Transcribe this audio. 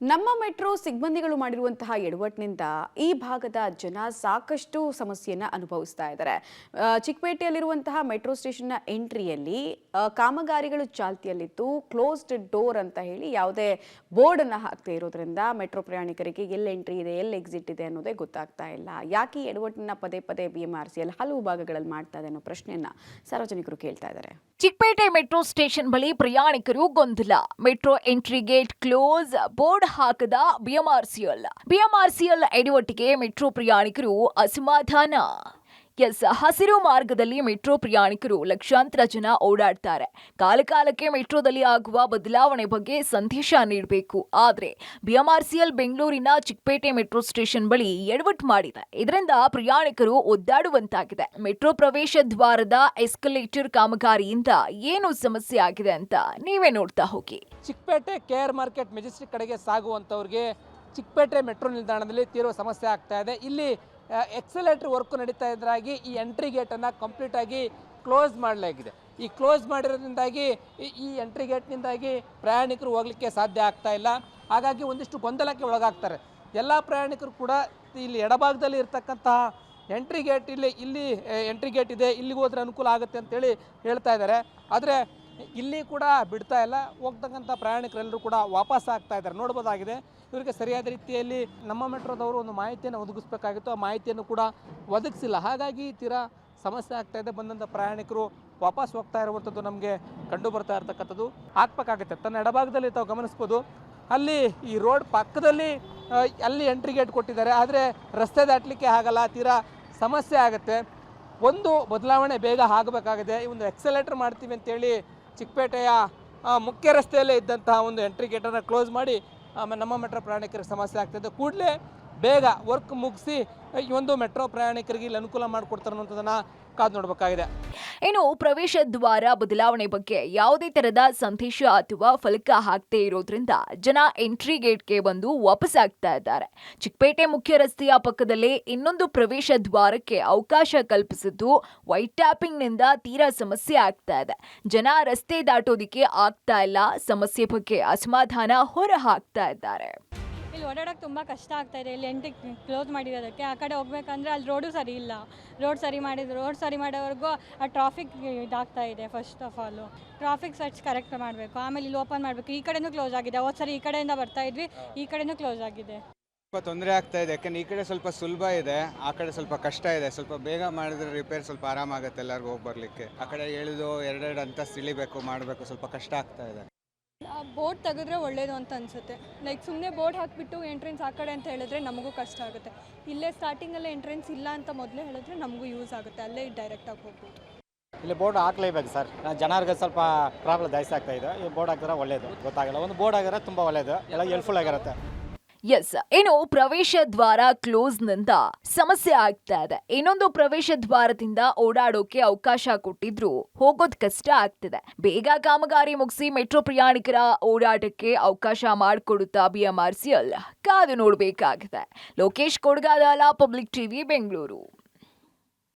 ನಮ್ಮ ಮೆಟ್ರೋ ಸಿಬ್ಬಂದಿಗಳು ಮಾಡಿರುವಂತಹ ಎಡವಟ್ಟಿನಿಂದ ಈ ಭಾಗದ ಜನ ಸಾಕಷ್ಟು ಸಮಸ್ಯೆಯನ್ನು ಅನುಭವಿಸ್ತಾ ಇದ್ದಾರೆ. ಚಿಕ್ಕಪೇಟೆಯಲ್ಲಿರುವಂತಹ ಮೆಟ್ರೋ ಸ್ಟೇಷನ್ನ ಎಂಟ್ರಿಯಲ್ಲಿ ಕಾಮಗಾರಿಗಳು ಚಾಲ್ತಿಯಲ್ಲಿದ್ದು ಕ್ಲೋಸ್ಡ್ ಡೋರ್ ಅಂತ ಹೇಳಿ ಯಾವುದೇ ಬೋರ್ಡ್ ಅನ್ನು ಹಾಕ್ತಾ ಇರೋದ್ರಿಂದ ಮೆಟ್ರೋ ಪ್ರಯಾಣಿಕರಿಗೆ ಎಲ್ಲಿ ಎಂಟ್ರಿ ಇದೆ ಎಲ್ಲಿ ಎಕ್ಸಿಟ್ ಇದೆ ಅನ್ನೋದೇ ಗೊತ್ತಾಗ್ತಾ ಇಲ್ಲ. ಯಾಕೆ ಈ ಎಡವಟ್ಟನ್ನ ಪದೇ ಪದೇ BMRCL ಹಲವು ಭಾಗಗಳಲ್ಲಿ ಮಾಡ್ತಾ ಇದೆ ಅನ್ನೋ ಪ್ರಶ್ನೆಯನ್ನ ಸಾರ್ವಜನಿಕರು ಕೇಳ್ತಾ ಇದ್ದಾರೆ. ಚಿಕ್ಕಪೇಟೆ ಮೆಟ್ರೋ ಸ್ಟೇಷನ್ ಬಳಿ ಪ್ರಯಾಣಿಕರು ಗೊಂದಲ. Metro entry gate close, board ಹಾಕದ ಬಿಎಂಆರ್ಸಿಎಲ್ ಎಡವಟ್ಟಿಗೆ ಮೆಟ್ರೋ ಪ್ರಯಾಣಿಕರು ಅಸಮಾಧಾನ. ಹಸಿರು ಮಾರ್ಗದಲ್ಲಿ ಮೆಟ್ರೋ ಪ್ರಯಾಣಿಕರು ಲಕ್ಷಾಂತರ ಜನ ಓಡಾಡ್ತಾರೆ. ಕಾಲಕಾಲಕ್ಕೆ ಮೆಟ್ರೋದಲ್ಲಿ ಆಗುವ ಬದಲಾವಣೆ ಬಗ್ಗೆ ಸಂದೇಶ ನೀಡಬೇಕು. ಆದರೆ BMRCL ಬೆಂಗಳೂರಿನ ಚಿಕ್ಕಪೇಟೆ ಮೆಟ್ರೋ ಸ್ಟೇಷನ್ ಬಳಿ ಎಡವಟ್ಟು ಮಾಡಿದೆ. ಇದರಿಂದ ಪ್ರಯಾಣಿಕರು ಒದ್ದಾಡುವಂತಾಗಿದೆ. ಮೆಟ್ರೋ ಪ್ರವೇಶ ದ್ವಾರದ ಎಸ್ಕಲೇಟರ್ ಕಾಮಗಾರಿಯಿಂದ ಏನು ಸಮಸ್ಯೆ ಆಗಿದೆ ಅಂತ ನೀವೇ ನೋಡ್ತಾ ಹೋಗಿ. ಚಿಕ್ಕಪೇಟೆ KR ಮಾರ್ಕೆಟ್ ಮೆಜೆಸ್ಟಿಕ್ ಕಡೆಗೆ ಸಾಗುವಂಥವ್ರಿಗೆ ಚಿಕ್ಕಪೇಟೆ ಮೆಟ್ರೋ ನಿಲ್ದಾಣದಲ್ಲಿ ತೀವ್ರ ಸಮಸ್ಯೆ ಆಗ್ತಾ ಇದೆ. ಇಲ್ಲಿ ಎಕ್ಸಲೇಟರ್ ವರ್ಕ್ ನಡೀತಾ ಇದ್ರಾಗಿ ಈ ಎಂಟ್ರಿ ಗೇಟನ್ನು ಕಂಪ್ಲೀಟಾಗಿ ಕ್ಲೋಸ್ ಮಾಡಲಾಗಿದೆ. ಈ ಕ್ಲೋಸ್ ಮಾಡಿರೋದ್ರಿಂದಾಗಿ ಈ ಎಂಟ್ರಿ ಗೇಟ್ನಿಂದಾಗಿ ಪ್ರಯಾಣಿಕರು ಹೋಗಲಿಕ್ಕೆ ಸಾಧ್ಯ ಆಗ್ತಾ ಇಲ್ಲ. ಹಾಗಾಗಿ ಒಂದಿಷ್ಟು ಗೊಂದಲಕ್ಕೆ ಒಳಗಾಗ್ತಾರೆ. ಎಲ್ಲ ಪ್ರಯಾಣಿಕರು ಕೂಡ ಇಲ್ಲಿ ಎಡಭಾಗದಲ್ಲಿ ಇರ್ತಕ್ಕಂತಹ ಎಂಟ್ರಿ ಗೇಟ್ ಇಲ್ಲಿ ಎಂಟ್ರಿ ಗೇಟ್ ಇದೆ, ಇಲ್ಲಿಗೆ ಹೋದ್ರೆ ಅನುಕೂಲ ಆಗುತ್ತೆ ಅಂತೇಳಿ ಹೇಳ್ತಾ ಇದ್ದಾರೆ. ಆದರೆ ಇಲ್ಲಿ ಕೂಡ ಬಿಡ್ತಾ ಇಲ್ಲ. ಹೋಗ್ತಕ್ಕಂಥ ಪ್ರಯಾಣಿಕರೆಲ್ಲರೂ ಕೂಡ ವಾಪಸ್ ಆಗ್ತಾ ಇದ್ದಾರೆ. ನೋಡ್ಬೋದಾಗಿದೆ, ಇವರಿಗೆ ಸರಿಯಾದ ರೀತಿಯಲ್ಲಿ ನಮ್ಮ ಮೆಟ್ರೋದವರು ಒಂದು ಮಾಹಿತಿಯನ್ನು ಒದಗಿಸಬೇಕಾಗಿತ್ತು, ಆ ಮಾಹಿತಿಯನ್ನು ಕೂಡ ಒದಗಿಸಿಲ್ಲ. ಹಾಗಾಗಿ ತೀರಾ ಸಮಸ್ಯೆ ಆಗ್ತಾ ಇದೆ. ಬಂದಂಥ ಪ್ರಯಾಣಿಕರು ವಾಪಸ್ ಹೋಗ್ತಾ ಇರುವಂಥದ್ದು ನಮಗೆ ಕಂಡು ಬರ್ತಾ ಇರ್ತಕ್ಕಂಥದ್ದು. ಹಾಕ್ಬೇಕಾಗುತ್ತೆ. ತನ್ನ ಎಡಭಾಗದಲ್ಲಿ ತಾವು ಗಮನಿಸ್ಬೋದು, ಅಲ್ಲಿ ಈ ರೋಡ್ ಪಕ್ಕದಲ್ಲಿ ಅಲ್ಲಿ ಎಂಟ್ರಿ ಗೇಟ್ ಕೊಟ್ಟಿದ್ದಾರೆ. ಆದರೆ ರಸ್ತೆ ದಾಟಲಿಕ್ಕೆ ಆಗಲ್ಲ, ತೀರಾ ಸಮಸ್ಯೆ ಆಗುತ್ತೆ. ಒಂದು ಬದಲಾವಣೆ ಬೇಗ ಆಗಬೇಕಾಗಿದೆ. ಈ ಒಂದು ಎಕ್ಸಲೇಟರ್ ಮಾಡ್ತೀವಿ ಅಂತೇಳಿ ಚಿಕ್ಕಪೇಟೆಯ ಮುಖ್ಯ ರಸ್ತೆಯಲ್ಲೇ ಇದ್ದಂತಹ ಒಂದು ಎಂಟ್ರಿ ಗೇಟನ್ನು ಕ್ಲೋಸ್ ಮಾಡಿ ನಮ್ಮ ಮೆಟ್ರೋ ಪ್ರಯಾಣಿಕರಿಗೆ ಸಮಸ್ಯೆ ಆಗ್ತಿದೆ. ಕೂಡಲೇ ಬೇಗ ವರ್ಕ್ ಮುಗಿಸಿ ಈ ಒಂದು ಮೆಟ್ರೋ ಪ್ರಯಾಣಿಕರಿಗೆ ಇಲ್ಲಿ ಅನುಕೂಲ ಮಾಡಿಕೊಡ್ತಾರೆ ಅನ್ನೋದನ್ನು ಕಾದು ನೋಡಬೇಕಾಗಿದೆ. ಇನ್ನು ಪ್ರವೇಶ ದ್ವಾರ ಬದಲಾವಣೆ ಬಗ್ಗೆ ಯಾವುದೇ ತರದ ಸಂದೇಶ ಅಥವಾ ಫಲಕ ಹಾಕದೇ ಇರೋದ್ರಿಂದ ಜನ ಎಂಟ್ರಿ ಗೇಟ್ಗೆ ಬಂದು ವಾಪಸ್ ಆಗ್ತಾ ಇದ್ದಾರೆ. ಚಿಕ್ಕಪೇಟೆ ಮುಖ್ಯ ರಸ್ತೆಯ ಪಕ್ಕದಲ್ಲೇ ಇನ್ನೊಂದು ಪ್ರವೇಶ ದ್ವಾರಕ್ಕೆ ಅವಕಾಶ ಕಲ್ಪಿಸಿದ್ದು ವೈಟ್ ಟ್ಯಾಪಿಂಗ್ನಿಂದ ತೀರಾ ಸಮಸ್ಯೆ ಆಗ್ತಾ ಇದೆ. ಜನ ರಸ್ತೆ ದಾಟೋದಿಕ್ಕೆ ಆಗ್ತಾ ಇಲ್ಲ. ಸಮಸ್ಯೆ ಬಗ್ಗೆ ಅಸಮಾಧಾನ ಹೊರ ಹಾಕ್ತಾ ಇದ್ದಾರೆ. ಇಲ್ಲಿ ಓಡಾಡೋಕ್ಕೆ ತುಂಬ ಕಷ್ಟ ಆಗ್ತಾ ಇದೆ. ಇಲ್ಲಿ ಎಂಟ್ರಿ ಕ್ಲೋಸ್ ಮಾಡಿರೋದಕ್ಕೆ ಆ ಕಡೆ ಹೋಗ್ಬೇಕಂದ್ರೆ ಅಲ್ಲಿ ರೋಡು ಸರಿ ಇಲ್ಲ. ರೋಡ್ ಸರಿ ಮಾಡೋವರೆಗೂ ಆ ಟ್ರಾಫಿಕ್ ಇದಾಗ್ತಾ ಇದೆ. First of all traffic search correct ಮಾಡಬೇಕು, ಆಮೇಲೆ ಇಲ್ಲಿ ಓಪನ್ ಮಾಡಬೇಕು. ಈ ಕಡೆನೂ ಕ್ಲೋಸ್ ಆಗಿದೆ. ಹೋದ ಸರಿ ಈ ಕಡೆಯಿಂದ ಬರ್ತಾ ಇದ್ವಿ, ಈ ಕಡೆನೂ ಕ್ಲೋಸ್ ಆಗಿದೆ. ಸ್ವಲ್ಪ ತೊಂದರೆ ಆಗ್ತಾ ಇದೆ. ಯಾಕಂದ್ರೆ ಈ ಕಡೆ ಸ್ವಲ್ಪ ಸುಲಭ ಇದೆ, ಆ ಕಡೆ ಸ್ವಲ್ಪ ಕಷ್ಟ ಇದೆ. ಸ್ವಲ್ಪ ಬೇಗ ಮಾಡಿದ್ರೆ ರಿಪೇರ್ ಸ್ವಲ್ಪ ಆರಾಮಾಗುತ್ತೆ ಎಲ್ಲರಿಗೂ ಹೋಗಿ ಬರಲಿಕ್ಕೆ. ಆ ಕಡೆ ಎಳೆದು ಎರಡೆರಡು ಅಂತಸ್ತು ಇಳಿಬೇಕು, ಮಾಡಬೇಕು, ಸ್ವಲ್ಪ ಕಷ್ಟ ಆಗ್ತಾ ಇದೆ. ಬೋರ್ಡ್ ತೆಗೆದ್ರೆ ಒಳ್ಳೇದು ಅಂತ ಅನಿಸುತ್ತೆ. ಲೈಕ್ ಸುಮ್ಮನೆ ಬೋರ್ಡ್ ಹಾಕಿಬಿಟ್ಟು ಎಂಟ್ರೆನ್ಸ್ ಆ ಕಡೆ ಅಂತ ಹೇಳಿದ್ರೆ ನಮಗೂ ಕಷ್ಟ ಆಗುತ್ತೆ. ಇಲ್ಲೇ ಸ್ಟಾರ್ಟಿಂಗಲ್ಲೇ ಎಂಟ್ರೆನ್ಸ್ ಇಲ್ಲ ಅಂತ ಮೊದಲೇ ಹೇಳಿದ್ರೆ ನಮಗೂ ಯೂಸ್ ಆಗುತ್ತೆ. ಅಲ್ಲೇ ಡೈರೆಕ್ಟಾಗಿ ಹೋಗ್ಬೋದು. ಇಲ್ಲಿ ಬೋರ್ಡ್ ಹಾಕ್ಲೇಬೇಕು ಸರ್. ಜನರಿಗೆ ಸ್ವಲ್ಪ ಪ್ರಾಬ್ಲಮ್ ಜಾಸ್ತಿ ಆಗ್ತಾ ಇದೆ. ಈ ಬೋರ್ಡ್ ಹಾಕಿದ್ರೆ ಒಳ್ಳೇದು. ಗೊತ್ತಾಗಲ್ಲ, ಒಂದು ಬೋರ್ಡ್ ಆಗಿದ್ರೆ ತುಂಬ ಒಳ್ಳೇದು, ಎಲ್ಲ ಹೆಲ್ಪ್ಫುಲ್ ಆಗಿರುತ್ತೆ. ಇನ್ನು ಪ್ರವೇಶ ದ್ವಾರ ಕ್ಲೋಸ್ನಿಂದ ಸಮಸ್ಯೆ ಆಗ್ತಾ ಇದೆ. ಇನ್ನೊಂದು ಪ್ರವೇಶ ದ್ವಾರದಿಂದ ಓಡಾಡೋಕೆ ಅವಕಾಶ ಕೊಟ್ಟಿದ್ರು ಹೋಗೋದ್ ಕಷ್ಟ ಆಗ್ತಿದೆ. ಬೇಗ ಕಾಮಗಾರಿ ಮುಗಿಸಿ ಮೆಟ್ರೋ ಪ್ರಯಾಣಿಕರ ಓಡಾಟಕ್ಕೆ ಅವಕಾಶ ಮಾಡಿಕೊಡುತ್ತಾ BMRCL ಕಾದು ನೋಡಬೇಕಾಗಿದೆ. Lokesh Kodagadala, public TV, Bengaluru.